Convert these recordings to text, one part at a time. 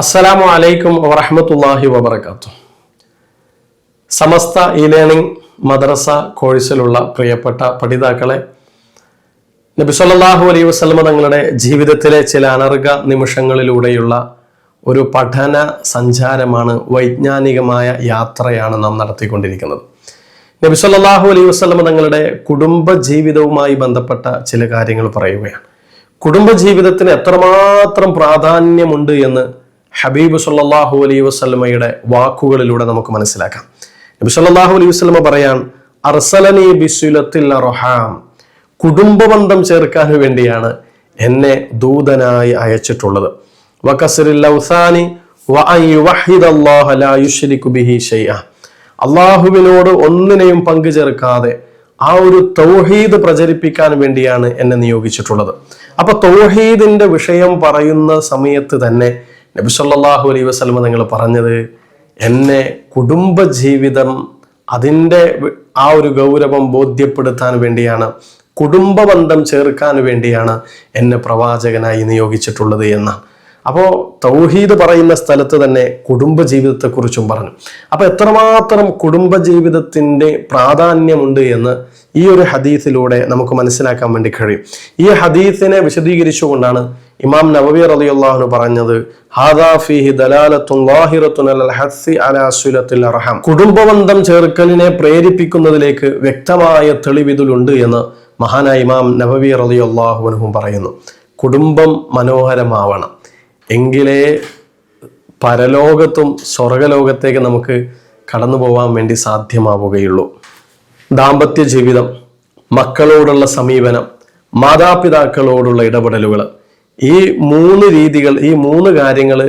അസ്സലാമു അലൈക്കും വറഹ്മത്തുള്ളാഹി വബറകാതുഹു. സമസ്ത ലേണിംഗ് മദ്രസ കോഴ്സിലുള്ള പ്രിയപ്പെട്ട പഠിതാക്കളെ, നബി സല്ലല്ലാഹു അലൈഹി വസല്ലം തങ്ങളുടെ ജീവിതത്തിലെ ചില അനർഘ നിമിഷങ്ങളിലൂടെയുള്ള ഒരു പഠന സഞ്ചാരമാണ്, വൈജ്ഞാനികമായ യാത്രയാണ് നാം നടത്തിക്കൊണ്ടിരിക്കുന്നത്. നബി സല്ലല്ലാഹു അലൈഹി വസല്ലം തങ്ങളുടെ കുടുംബ ജീവിതവുമായി ബന്ധപ്പെട്ട ചില കാര്യങ്ങൾ പറയുകയാണ്. കുടുംബ ജീവിതത്തിന് എത്രമാത്രം പ്രാധാന്യമുണ്ട് എന്ന് ഹബീബ് സല്ലല്ലാഹു അലൈഹി വസല്ലമയുടെ വാക്കുകളിലൂടെ നമുക്ക് മനസ്സിലാക്കാം. നബി സല്ലല്ലാഹു അലൈഹി വസല്ലമ പറയാൻ, അർസലനി ബിസ്വിലത്തിൽ അർഹാം, കുടുംബബന്ധം ചേർക്കാൻ വേണ്ടിയാണ് എന്നെ ദൂതനായി അയച്ചിട്ടുള്ളത്. വകസ്റിൽ ഔസാനി വഅൻ യുവഹിദല്ലാഹ ലാ യുശ്രികു ബിഹി ശൈഅ, അല്ലാഹുവിനോട് ഒന്നിനെയും പങ്കു ചേർക്കാതെ ആ ഒരു തൗഹീദ് പ്രചരിപ്പിക്കാൻ വേണ്ടിയാണ് എന്നെ നിയോഗിച്ചിട്ടുള്ളത്. അപ്പൊ തൗഹീദിന്റെ വിഷയം പറയുന്ന സമയത്ത് തന്നെ നബി സല്ലല്ലാഹു അലൈഹി വസല്ലം നിങ്ങൾ പറഞ്ഞത്, എന്നെ കുടുംബ ജീവിതം അതിൻ്റെ ആ ഒരു ഗൗരവം ബോധ്യപ്പെടുത്താൻ വേണ്ടിയാണ്, കുടുംബബന്ധം ചേർക്കാൻ വേണ്ടിയാണ് എന്നെ പ്രവാചകനായി നിയോഗിച്ചിട്ടുള്ളത് എന്നാണ്. അപ്പോൾ തൗഹീദ് പറയുന്ന സ്ഥലത്ത് തന്നെ കുടുംബ ജീവിതത്തെക്കുറിച്ചും പറഞ്ഞു. അപ്പൊ എത്രമാത്രം കുടുംബ ജീവിതത്തിന്റെ പ്രാധാന്യമുണ്ട് എന്ന് ഈ ഒരു ഹദീസിലൂടെ നമുക്ക് മനസ്സിലാക്കാൻ വേണ്ടി കഴിയും. ഈ ഹദീസിനെ വിശദീകരിച്ചുകൊണ്ടാണ് ഇമാം നവവി റളിയല്ലാഹു അൻഹു പറഞ്ഞത്, ഹാദാ ഫീഹി ദലാലത്തുൻ ളാഹിറത്തുൻ അലൽ ഹസ്സി അലാ സിലത്തിൽ അർഹാം, കുടുംബബന്ധം ചേർക്കലിനെ പ്രേരിപ്പിക്കുന്നതിലേക്ക് വ്യക്തമായ തെളിവിതിലുണ്ട് എന്ന് മഹാനായ ഇമാം നവവി റളിയല്ലാഹു അൻഹു പറയുന്നു. കുടുംബം മനോഹരമാവണം, എങ്കിലേ പരലോകത്തും സ്വർഗലോകത്തേക്ക് നമുക്ക് കടന്നു പോകാൻ വേണ്ടി സാധ്യമാവുകയുള്ളൂ. ദാമ്പത്യ ജീവിതം, മക്കളോടുള്ള സമീപനം, മാതാപിതാക്കളോടുള്ള ഇടപെടലുകൾ, ഈ മൂന്ന് രീതികൾ, ഈ മൂന്ന് കാര്യങ്ങൾ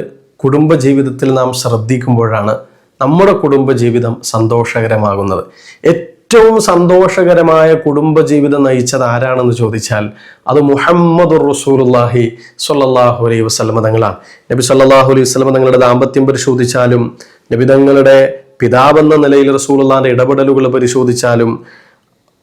കുടുംബ ജീവിതത്തിൽ നാം ശ്രദ്ധിക്കുമ്പോഴാണ് നമ്മുടെ കുടുംബജീവിതം സന്തോഷകരമാകുന്നത്. ഏറ്റവും സന്തോഷകരമായ കുടുംബജീവിതം നയിച്ചത് ആരാണെന്ന് ചോദിച്ചാൽ അത് മുഹമ്മദുർ റസൂലുള്ളാഹി സ്വല്ലല്ലാഹു അലൈഹി വസല്ലം തങ്ങളാണ്. നബി സ്വല്ലല്ലാഹു അലൈഹി വസല്ലം തങ്ങളുടെ ദാമ്പത്യം പരിശോധിച്ചാലും, നബി തങ്ങളുടെ പിതാവെന്ന നിലയിൽ റസൂലുള്ളാഹിന്റെ ഇടപെടലുകൾ പരിശോധിച്ചാലും,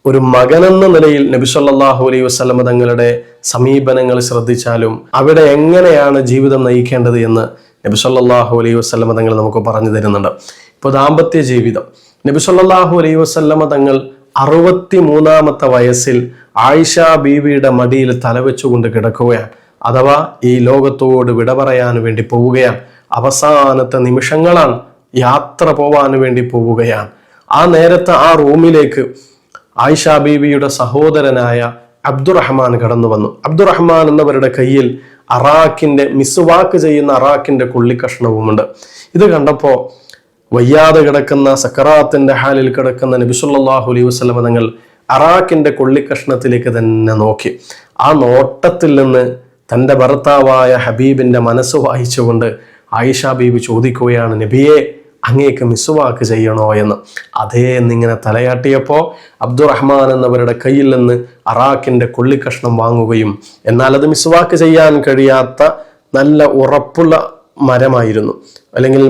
ഒരു മകനെന്ന നിലയിൽ നബി സല്ലല്ലാഹു അലൈഹി വസല്ലം തങ്ങളുടെ സമീപനങ്ങൾ ശ്രദ്ധിച്ചാലും, അവിടെ എങ്ങനെയാണ് ജീവിതം നയിക്കേണ്ടത് എന്ന് നബി സല്ലല്ലാഹു അലൈഹി വസല്ലം തങ്ങൾ നമുക്ക് പറഞ്ഞു തരുന്നുണ്ട്. ഇപ്പോൾ ദാമ്പത്യ ജീവിതം, നബി സല്ലല്ലാഹു അലൈഹി വസല്ലം തങ്ങൾ 63-ാമത്തെ വയസ്സിൽ ആയിഷ ബീവിയുടെ മടിയിൽ തലവെച്ചുകൊണ്ട് കിടക്കുകയാണ്. അഥവാ ഈ ലോകത്തോട് വിട പറയാൻ വേണ്ടി പോവുകയാണ്. അവസാനത്തെ നിമിഷങ്ങളാണ്, യാത്ര പോവാൻ വേണ്ടി പോവുകയാണ്. ആ നേരത്തെ ആ റൂമിലേക്ക് ആയിഷ ബീവിയുടെ സഹോദരനായ അബ്ദുറഹ്മാൻ കടന്നു വന്നു. അബ്ദുറഹ്മാൻ എന്നവരുടെ കയ്യിൽ അറാഖിന്റെ, മിസ്വാക്ക് ചെയ്യുന്ന അറാഖിന്റെ കൊള്ളിക്കഷ്ണവുമുണ്ട്. ഇത് കണ്ടപ്പോ വയ്യാതെ കിടക്കുന്ന, സക്കറാത്തിന്റെ ഹാലിൽ കിടക്കുന്ന നബി സല്ലല്ലാഹു അലൈഹി വസല്ലം തങ്ങൾ അറാഖിന്റെ കൊള്ളിക്കഷ്ണത്തിലേക്ക് തന്നെ നോക്കി. ആ നോട്ടത്തിൽ നിന്ന് തൻ്റെ ഭർത്താവായ ഹബീബിന്റെ മനസ്സ് വായിച്ചുകൊണ്ട് ആയിഷ ബീവി ചോദിക്കുകയാണ്, നബിയെ, അങ്ങേക്ക് മിസ്വാക്ക് ചെയ്യണോ എന്ന്. അതേ എന്നിങ്ങനെ തലയാട്ടിയപ്പോൾ അബ്ദുറഹ്മാൻ എന്നവരുടെ കയ്യിൽ നിന്ന് അറാഖിന്റെ കൊള്ളിക്കഷ്ണം വാങ്ങുകയും, എന്നാൽ അത് മിസ്വാക്ക് ചെയ്യാൻ കഴിയാത്ത നല്ല ഉറപ്പുള്ള മരമായിരുന്നു, അല്ലെങ്കിൽ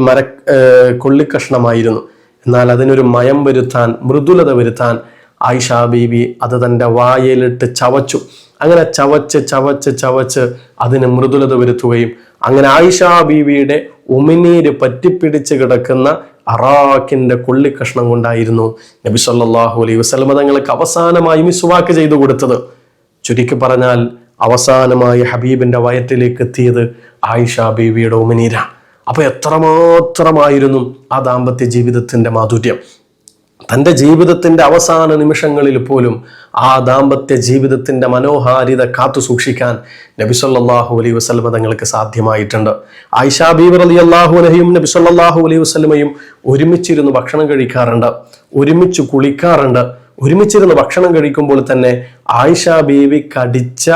കൊള്ളിക്കഷ്ണമായിരുന്നു. എന്നാൽ അതിനൊരു മയം വരുത്താൻ, മൃദുലത വരുത്താൻ ആയിഷ ബീവി അത് തൻ്റെ വായയിലിട്ട് ചവച്ചു. അങ്ങനെ ചവച്ച് ചവച്ച് ചവച്ച് അതിന് മൃദുലത വരുത്തുകയും, അങ്ങനെ ആയിഷ ബീവിയുടെ ഉമിനീര് പറ്റിപ്പിടിച്ച് കിടക്കുന്ന അറാഖിന്റെ കൊള്ളിക്കഷ്ണം കൊണ്ടായിരുന്നു നബി സല്ലല്ലാഹു അലൈഹി വസല്ലം തങ്ങൾക്ക് അവസാനമായി മിസ്വാക്ക് ചെയ്തു കൊടുത്തത്. ചുരുക്കി പറഞ്ഞാൽ അവസാനമായി ഹബീബിന്റെ വയറ്റിലേക്ക് എത്തിയത് ആയിഷ ബീവിയുടെ ഉമിനീരാണ്. അപ്പൊ എത്രമാത്രമായിരുന്നു ആ ദാമ്പത്യ ജീവിതത്തിന്റെ മാധുര്യം. തൻ്റെ ജീവിതത്തിന്റെ അവസാന നിമിഷങ്ങളിൽ പോലും ആ ദാമ്പത്യ ജീവിതത്തിന്റെ മനോഹാരിത കാത്തു സൂക്ഷിക്കാൻ നബി സല്ലല്ലാഹു അലൈഹി വസല്ലം തങ്ങൾക്ക് സാധ്യമായിട്ടുണ്ട്. ആയിഷ ബീവി റളിയല്ലാഹു അൻഹയും നബി സല്ലല്ലാഹു അലൈഹി വസല്ലമയും ഒരുമിച്ചിരുന്ന് ഭക്ഷണം കഴിക്കാറുണ്ട്, ഒരുമിച്ച് കുളിക്കാറുണ്ട്. ഒരുമിച്ചിരുന്ന് ഭക്ഷണം കഴിക്കുമ്പോൾ തന്നെ ആയിഷ ബീവി കടിച്ച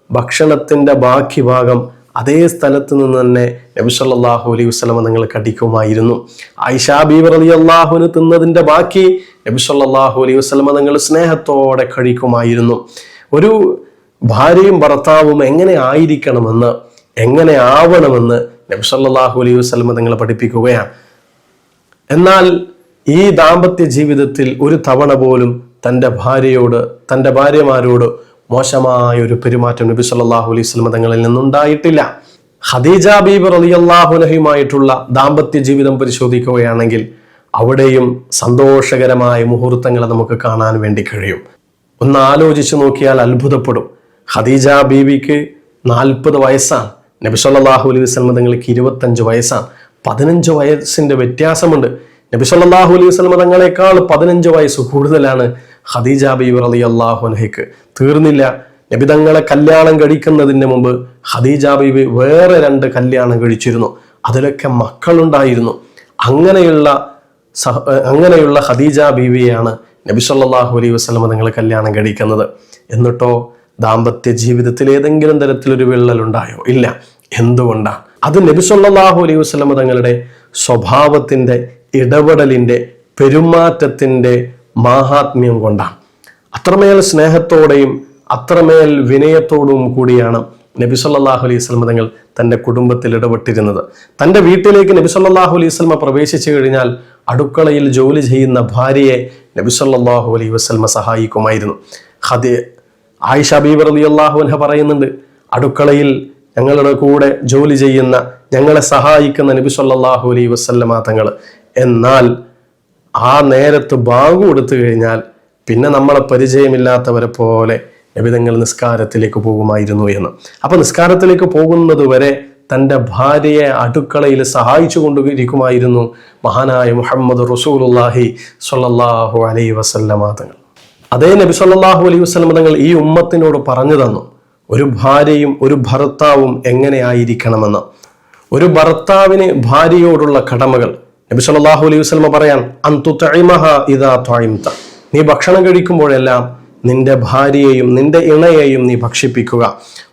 ഭക്ഷണത്തിന്റെ ബാക്കി ഭാഗം അതേ സ്ഥലത്ത് നിന്ന് തന്നെ നബി സല്ലല്ലാഹു അലൈഹി വസല്ലം തങ്ങൾ കടിക്കുമായിരുന്നു. ആയിഷ ബീവി റളിയല്ലാഹു അൻഹ തിന്നതിന്റെ ബാക്കി നബി സല്ലല്ലാഹു അലൈഹി വസല്ലം തങ്ങൾ സ്നേഹത്തോടെ കഴിക്കുമായിരുന്നു. ഒരു ഭാര്യയും ഭർത്താവും എങ്ങനെ ആയിരിക്കണമെന്ന്, എങ്ങനെ ആവണമെന്ന് നബി സല്ലല്ലാഹു അലൈഹി വസല്ലം തങ്ങൾ പഠിപ്പിക്കുകയാണ്. എന്നാൽ ഈ ദാമ്പത്യ ജീവിതത്തിൽ ഒരു തവണ പോലും തൻ്റെ ഭാര്യമാരോട് മോശമായ ഒരു പെരുമാറ്റം നബി സല്ലല്ലാഹു അലൈഹി വസല്ലം തങ്ങളിൽ നിന്നുണ്ടായിട്ടില്ല. ഖദീജ ബീബി റളിയല്ലാഹു അൻഹയുമായിട്ടുള്ള ദാമ്പത്യ ജീവിതം പരിശോധിക്കുകയാണെങ്കിൽ അവിടെയും സന്തോഷകരമായ മുഹൂർത്തങ്ങൾ നമുക്ക് കാണാൻ വേണ്ടി കഴിയും. ഒന്ന് ആലോചിച്ചു നോക്കിയാൽ അത്ഭുതപ്പെടും. ഖദീജ ബീവിക്ക് 40 വയസ്സാണ്. നബി സല്ലല്ലാഹു അലൈഹി വസല്ലം തങ്ങൾക്ക് 25 വയസ്സാണ്. 15 വയസ്സിന്റെ വ്യത്യാസമുണ്ട്. നബി സല്ലല്ലാഹു അലൈഹി വസല്ലം തങ്ങളെക്കാൾ 15 വയസ്സ് കൂടുതലാണ് ഖദീജ ബീവി റളിയല്ലാഹു അൻഹയ്ക്ക്. തീർന്നില്ല, നബി തങ്ങളെ കല്യാണം കഴിക്കുന്നതിന് മുമ്പ് ഖദീജ ബീവി വേറെ 2 കല്യാണം കഴിച്ചിരുന്നു. അതിലൊക്കെ മക്കളുണ്ടായിരുന്നു. അങ്ങനെയുള്ള ഖദീജ ബീവിയാണ് നബി സല്ലല്ലാഹു അലൈഹി വസല്ലം തങ്ങൾ കല്യാണം കഴിക്കുന്നത്. എന്നിട്ടോ ദാമ്പത്യ ജീവിതത്തിൽ ഏതെങ്കിലും തരത്തിലൊരു വിള്ളലുണ്ടായോ? ഇല്ല. എന്തുകൊണ്ടാണ്? അത് നബി സല്ലല്ലാഹു അലൈഹി വസല്ലം തങ്ങളുടെ സ്വഭാവത്തിന്റെ, ഇടപെടലിന്റെ, പെരുമാറ്റത്തിന്റെ മാഹാത്മ്യം കൊണ്ടാണ്. അത്രമേൽ സ്നേഹത്തോടെയും അത്രമേൽ വിനയത്തോടും കൂടിയാണ് നബി സല്ലല്ലാഹു അലൈഹി വസല്ലം തങ്ങൾ തന്റെ കുടുംബത്തിൽ ഇടപെട്ടിരുന്നത്. തന്റെ വീട്ടിലേക്ക് നബി സല്ലല്ലാഹു അലൈഹി വസല്ലം പ്രവേശിച്ചു കഴിഞ്ഞാൽ അടുക്കളയിൽ ജോലി ചെയ്യുന്ന ഭാര്യയെ നബി സല്ലല്ലാഹു അലൈഹി വസല്ലം സഹായിക്കുമായിരുന്നു. ആയിഷ ബീബി റളിയല്ലാഹു അൻഹ പറയുന്നുണ്ട്, അടുക്കളയിൽ ഞങ്ങളുടെ കൂടെ ജോലി ചെയ്യുന്ന, ഞങ്ങളെ സഹായിക്കുന്ന നബി സല്ലല്ലാഹു അലൈഹി വസല്ലം തങ്ങൾ. എന്നാൽ ആ നേരത്ത് ബാങ്ക് കൊടുത്തു കഴിഞ്ഞാൽ പിന്നെ നമ്മളെ പരിചയമില്ലാത്തവരെ പോലെ നബി തങ്ങൾ നിസ്കാരത്തിലേക്ക് പോകുമായിരുന്നു എന്ന്. അപ്പൊ നിസ്കാരത്തിലേക്ക് പോകുന്നത് വരെ തൻ്റെ ഭാര്യയെ അടുക്കളയിൽ സഹായിച്ചു കൊണ്ടിരിക്കുമായിരുന്നു മഹാനായ മുഹമ്മദ് റസൂലുള്ളാഹി സ്വല്ലല്ലാഹു അലൈഹി വസല്ലം തങ്ങൾ. അതേ നബി സല്ലല്ലാഹു അലൈഹി വസല്ലം തങ്ങൾ ഈ ഉമ്മത്തിനോട് പറഞ്ഞു തന്നു ഒരു ഭാര്യയും ഒരു ഭർത്താവും എങ്ങനെയായിരിക്കണമെന്ന്. ഒരു ഭർത്താവിന് ഭാര്യയോടുള്ള കടമകൾ നബി സല്ലല്ലാഹു അലൈഹി വസല്ലം പറയാൻ, അൻതുതഇമഹ ഇദാ തഇംത, നീ ഭക്ഷണം കഴിക്കുമ്പോഴെല്ലാം നിന്റെ ഭാര്യയെയും നിന്റെ ഇണയെയും നീ ഭക്ഷിപ്പിക്കുക.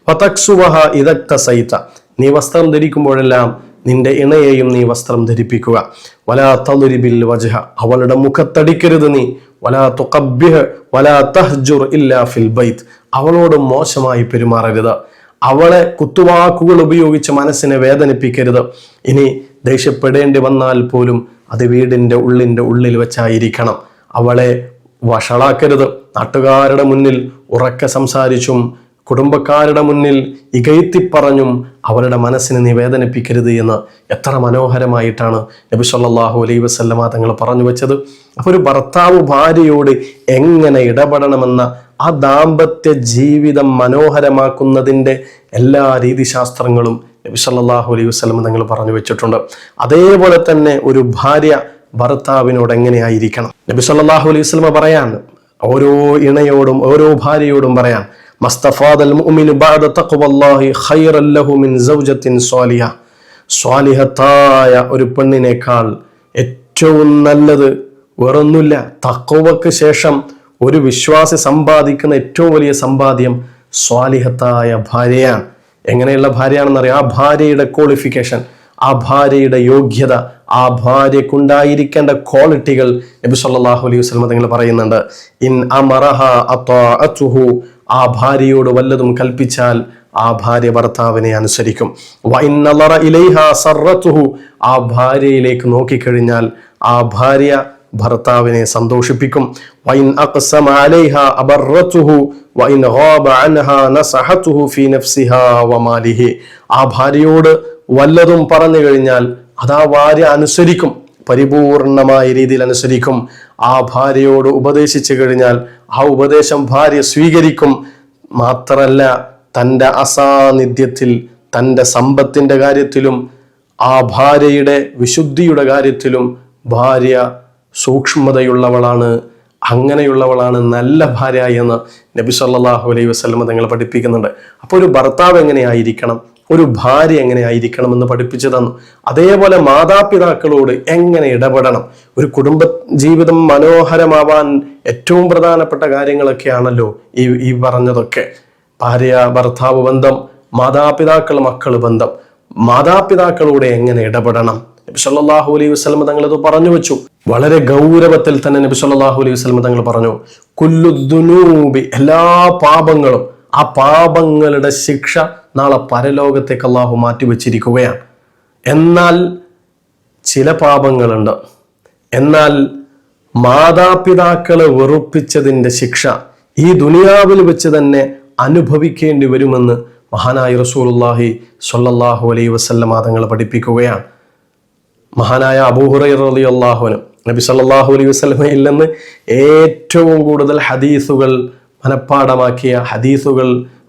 വതക്സുവഹ ഇദക്തസൈത, നീ വസ്ത്രം ധരിക്കുമ്പോഴെല്ലാം നിന്റെ ഇണയെയും നീ വസ്ത്രം ധരിപ്പിക്കുക. വലാ തദ്രിബിൽ വജ്ഹ, അവളുടെ മുഖത്തടിക്കരുത് നീ. വലാ തുഖബ്ബിഹ് വലാ തഹ്ജുർ ഇല്ലാ ഫിൽ ബൈത്ത്, അവളോട് മോശമായി പെരുമാറരുത്. അവളെ കുത്തുവാക്കുകൾ ഉപയോഗിച്ച് മനസ്സിനെ വേദനിപ്പിക്കരുത്. ഇനി ദേഷ്യപ്പെടേണ്ടി വന്നാൽ പോലും അത് വീടിന്റെ ഉള്ളിൽ വെച്ചായിരിക്കണം. അവളെ വഷളാക്കരുത്. നാട്ടുകാരുടെ മുന്നിൽ ഉറക്കെ സംസാരിച്ചും കുടുംബക്കാരുടെ മുന്നിൽ ഇകഴ്ത്തിപ്പറഞ്ഞും അവരുടെ മനസ്സിനെ നീ വേദനിപ്പിക്കരുത് എന്ന് എത്ര മനോഹരമായിട്ടാണ് നബി സല്ലല്ലാഹു അലൈഹി വസല്ലമ തങ്ങൾ പറഞ്ഞു വെച്ചത്. അപ്പൊ ഒരു ഭർത്താവ് ഭാര്യയോട് എങ്ങനെ ഇടപെടണമെന്ന ആ ദാമ്പത്യ ജീവിതം മനോഹരമാക്കുന്നതിൻ്റെ എല്ലാ രീതിശാസ്ത്രങ്ങളും നബി സല്ലല്ലാഹു അലൈഹി വസല്ലമ തങ്ങൾ പറഞ്ഞു വെച്ചിട്ടുണ്ട്. അതേപോലെ തന്നെ ഒരു ഭാര്യ ഭർത്താവിനോട് എങ്ങനെയായിരിക്കണം നബി സല്ലല്ലാഹു അലൈഹി വസല്ലമ പറയാൻ, ഓരോ ഇണയോടും ഓരോ ഭാര്യയോടും പറയാൻ, മസ്തഫാദൽ മുഅ്മിനു ബഅദ തഖ്വല്ലാഹി ഖൈറൻ ലഹു മിൻ സൗജത്തിൻ സ്വാലിഹ, സ്വാലിഹത്തായ ഒരു പെണ്ണിനേക്കാൾ ഏറ്റവും നല്ലത് വേറൊന്നുമില്ല. തഖ്വക്ക് ശേഷം ഒരു വിശ്വാസി സമ്പാദിക്കുന്ന ഏറ്റവും വലിയ സമ്പാദ്യം സ്വാലിഹത്തായ ഭാര്യയാണ്. എങ്ങനെയുള്ള ഭാര്യയാണെന്നറിയാം? ആ ഭാര്യയുടെ ക്വാളിഫിക്കേഷൻ, ആ ഭാര്യയുടെ യോഗ്യത, ആ ഭാര്യക്കുണ്ടായിരിക്കേണ്ട ക്വാളിറ്റികൾ നബി സല്ലല്ലാഹു അലൈഹി വസല്ലം തങ്ങൾ പറയുന്നുണ്ട്. ഇൻ അമറഹ അത്വഅതുഹു, ആ ഭാര്യയോട് വല്ലതും കൽപ്പിച്ചാൽ ആ ഭാര്യ ഭർത്താവിനെ അനുസരിക്കും. വഇൻ നളറ ഇലൈഹാ സറതുഹു, ആ ഭാര്യയിലേക്ക് നോക്കിക്കഴിഞ്ഞാൽ ആ ഭാര്യ ഭർത്താവിനെ സന്തോഷിപ്പിക്കും. വഇൻ അഖ്സമ അലൈഹാ അബറതുഹു വഇൻ ഗാബ അൻഹാ നസഹതുഹു ഫീ നഫ്സിഹാ വമാലിഹി, ആ ഭാര്യയോട് വല്ലതും പറഞ്ഞു കഴിഞ്ഞാൽ അതാ ഭാര്യ അനുസരിക്കും, പരിപൂർണമായ രീതിയിൽ അനുസരിക്കും. ആ ഭാര്യയോട് ഉപദേശിച്ചു കഴിഞ്ഞാൽ ആ ഉപദേശം ഭാര്യ സ്വീകരിക്കും. മാത്രല്ല തൻ്റെ അസാന്നിധ്യത്തിൽ, തൻ്റെ സമ്പത്തിന്റെ കാര്യത്തിലും ആ ഭാര്യയുടെ വിശുദ്ധിയുടെ കാര്യത്തിലും ഭാര്യ സൂക്ഷ്മതയുള്ളവളാണ്. അങ്ങനെയുള്ളവളാണ് നല്ല ഭാര്യ എന്ന് നബി സല്ലല്ലാഹു അലൈഹി വസല്ലം തങ്ങൾ പഠിപ്പിക്കുന്നുണ്ട്. അപ്പോൾ ഒരു ഭർത്താവ് എങ്ങനെയായിരിക്കണം, ഒരു ഭാര്യ എങ്ങനെയായിരിക്കണം എന്ന് പഠിപ്പിച്ചു തന്നു. അതേപോലെ മാതാപിതാക്കളോട് എങ്ങനെ ഇടപെടണം. ഒരു കുടുംബ ജീവിതം മനോഹരമാവാൻ ഏറ്റവും പ്രധാനപ്പെട്ട കാര്യങ്ങളൊക്കെയാണല്ലോ ഈ പറഞ്ഞതൊക്കെ. ഭാര്യ ഭർത്താവ് ബന്ധം, മാതാപിതാക്കൾ മക്കൾ ബന്ധം, മാതാപിതാക്കളോട് എങ്ങനെ ഇടപെടണം. നബി സല്ലല്ലാഹു അലൈഹി വസല്ലം തങ്ങൾ അത് പറഞ്ഞു വെച്ചു. വളരെ ഗൗരവത്തിൽ തന്നെ നബി സല്ലല്ലാഹു അലൈഹി വസല്ലം തങ്ങൾ പറഞ്ഞു, കുല്ലു ദുനൂബി, എല്ലാ പാപങ്ങളും, ആ പാപങ്ങളുടെ ശിക്ഷ നാളെ പരലോകത്തേക്ക് അല്ലാഹു മാറ്റിവെച്ചിരിക്കുകയാണ്. എന്നാൽ ചില പാപങ്ങളുണ്ട്, എന്നാൽ മാതാപിതാക്കളെ വെറുപ്പിച്ചതിൻ്റെ ശിക്ഷ ഈ ദുനിയാവിൽ വെച്ച് തന്നെ അനുഭവിക്കേണ്ടി വരുമെന്ന് മഹാനായ റസൂലുള്ളാഹി സ്വല്ലല്ലാഹു അലൈഹി വസല്ലമ തങ്ങൾ പഠിപ്പിക്കുകയാണ്. മഹാനായ അബൂ ഹുറൈറ റളിയല്ലാഹു അൻഹു നബി സല്ലല്ലാഹു അലൈഹി വസല്ലമയിൽ നിന്ന് ഏറ്റവും കൂടുതൽ ഹദീസുകൾ മനഃപ്പാഠമാക്കിയ, ഹദീസുകൾ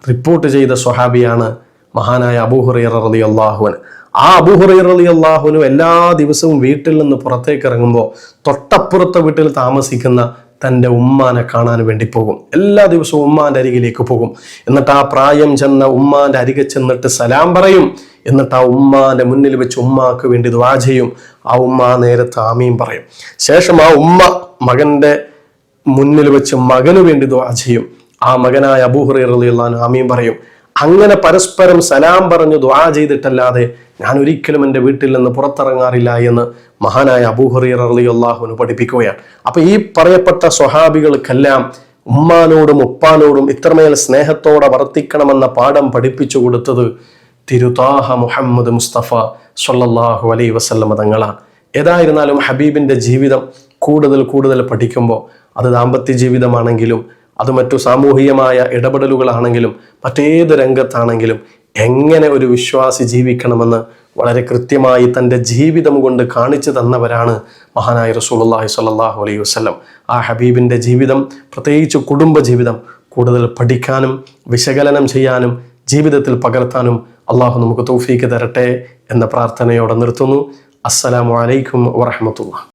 റിപ്പോർട്ട് ചെയ്ത സ്വഹാബിയാണ് മഹാനായ അബൂ ഹുറൈറ റളിയല്ലാഹു അൻഹു. ആ അബൂ ഹുറൈറ റളിയല്ലാഹു അൻഹു എല്ലാ ദിവസവും വീട്ടിൽ നിന്ന് പുറത്തേക്ക് ഇറങ്ങുമ്പോൾ തൊട്ടപ്പുറത്തെ വീട്ടിൽ താമസിക്കുന്ന തൻ്റെ ഉമ്മാനെ കാണാൻ വേണ്ടി പോകും. എല്ലാ ദിവസവും ഉമ്മാന്റെ അരികിലേക്ക് പോകും. എന്നിട്ട് ആ പ്രായം ചെന്ന ഉമ്മാന്റെ അരികെ ചെന്നിട്ട് സലാം പറയും. എന്നിട്ട് ആ ഉമ്മാന്റെ മുന്നിൽ വെച്ച് ഉമ്മാക്ക് വേണ്ടി ദുആ ചെയ്യും. ആ ഉമ്മ നേരത്തെ ആമീൻ പറയും. ശേഷം ആ ഉമ്മ മകന്റെ മുന്നിൽ വെച്ച് മകന് വേണ്ടി ദുആ ചെയ്യും. ആ മകനായ അബൂ ഹുറൈറ റളിയല്ലാഹു അൻഹു ആമീൻ പറയും. അങ്ങനെ പരസ്പരം സലാം പറഞ്ഞു ദുആ ചെയ്തിട്ടല്ലാതെ ഞാൻ ഒരിക്കലും എൻ്റെ വീട്ടിൽ നിന്ന് പുറത്തിറങ്ങാറില്ല എന്ന് മഹാനായ അബൂ ഹുറൈറ റളിയല്ലാഹു അൻഹു പഠിപ്പിക്കുകയാണ്. അപ്പൊ ഈ പറയപ്പെട്ട സ്വഹാബികൾക്കെല്ലാം ഉമ്മാനോടും ഉപ്പാനോടും ഇത്രമേൽ സ്നേഹത്തോടെ വർത്തിക്കണമെന്ന പാഠം പഠിപ്പിച്ചു കൊടുത്തത് തിരുതാഹ മുഹമ്മദ് മുസ്തഫ സ്വല്ലല്ലാഹു അലൈഹി വസല്ലമ തങ്ങളാണ്. ഏതായിരുന്നാലും ഹബീബിന്റെ ജീവിതം കൂടുതൽ പഠിക്കുമ്പോൾ അത് ദാമ്പത്യ ജീവിതമാണെങ്കിലും അത് മറ്റു സാമൂഹികമായ ഇടപെടലുകളാണെങ്കിലും മറ്റേത് രംഗത്താണെങ്കിലും എങ്ങനെ ഒരു വിശ്വാസി ജീവിക്കണമെന്ന് വളരെ കൃത്യമായി തൻ്റെ ജീവിതം കൊണ്ട് കാണിച്ചു തന്നവരാണ് മഹാനായ റസൂലുള്ളാഹി സ്വല്ലല്ലാഹു അലൈഹി വസല്ലം. ആ ഹബീബിൻ്റെ ജീവിതം, പ്രത്യേകിച്ച് കുടുംബ ജീവിതം കൂടുതൽ പഠിക്കാനും വിശകലനം ചെയ്യാനും ജീവിതത്തിൽ പകർത്താനും അള്ളാഹു നമുക്ക് തൗഫീക്ക് തരട്ടെ എന്ന പ്രാർത്ഥനയോടെ നിർത്തുന്നു. അസ്സലാമു അലൈക്കും വറഹ്മത്തുള്ളാഹി.